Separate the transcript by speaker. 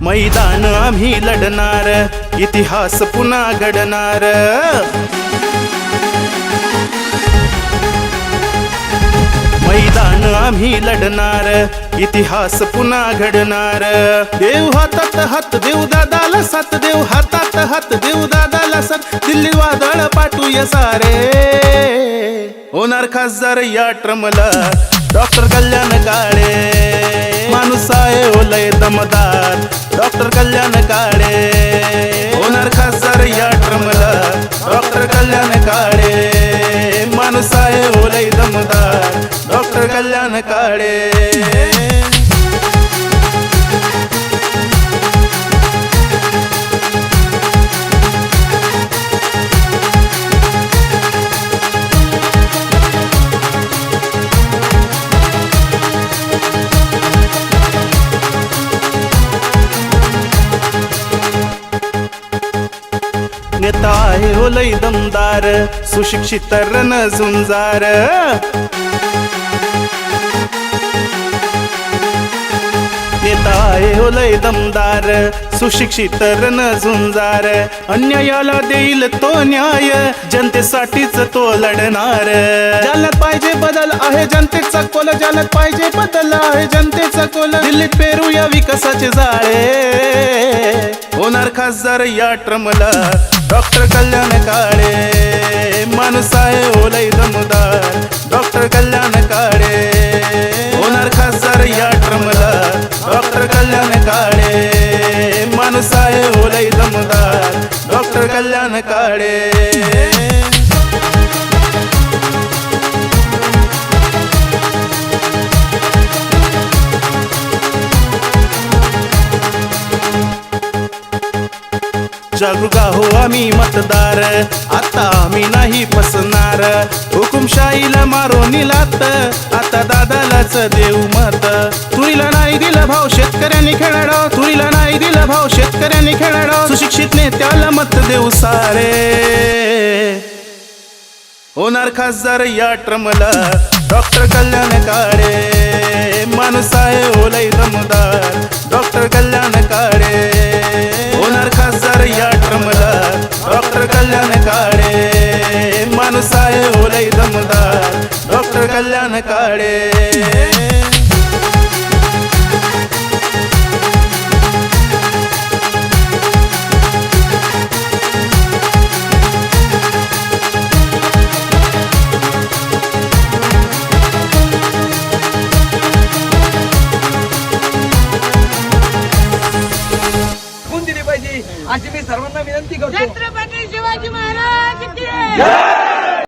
Speaker 1: मैदान आम्ही लढणार, इतिहास पुन्हा घडणार। मैदान आम्ही लढणार, इतिहास पुन्हा घडणार। देव हातात हात देऊ दादाला साथ, देव हातात हात देऊ दादाला साथ। दिल्ली वादळ पाठवूया सारे, होणार खासदार या ट्रमला डॉक्टर कल्याण काळे। माणूस आहे ओलय दमदार डॉक्टर कल्याण काळे, होणार खासदार या ट्रमला डॉक्टर कल्याण काळे। माणूस आहे ओलय दमदार डॉक्टर कल्याण काळे। नेता आहे ओलय दमदार, सुशिक्षित रण झुंजार। नेता आहे ओलय दमदार, सुशिक्षित रण झुंजार। अन्यायाला देईल तो न्याय, जनतेसाठीच तो लढणार। जालन्यात पाहिजे बदल आहे जनतेचा कोल, जालन्यात पाहिजे बदल आहे जनतेचा कोल। दिल्लीत पेरूया विकासाचे जाळे, होणार खासदार या ट्रमला डॉक्टर कल्याण काळे। माणूस आहे ओलय दमदार डॉक्टर कल्याण काळे, होणार खासदार या ट्रमला डॉक्टर कल्याण काळे। माणूस आहे ओलय दमदार डॉक्टर कल्याण काळे। जागरूक आहो आम्ही मतदार, आता आम्ही नाही फसणार। हुकुमशाहीला मारून लात, आता दादालाच देऊ मत। तुरीला नाही दिला भाव शेतकऱ्यांनी खेळाडा, तुरीला नाही दिला भाव शेतकऱ्यांनी खेळाडा। सुशिक्षित नेत्याला मत देऊ सारे, होणार खासदार या ट्रमला डॉक्टर कल्याण काळे। माणूस आहे ओलय दमदार डॉक्टर कल्याण काळे, होणार खासदार या ट्रमला डॉक्टर कल्याण काळे। माणूस आहे ओलय दमदार डॉक्टर कल्याण काळे।
Speaker 2: अशी मी सर्वांना विनंती करतो।
Speaker 3: छत्रपती शिवाजी महाराज की जय।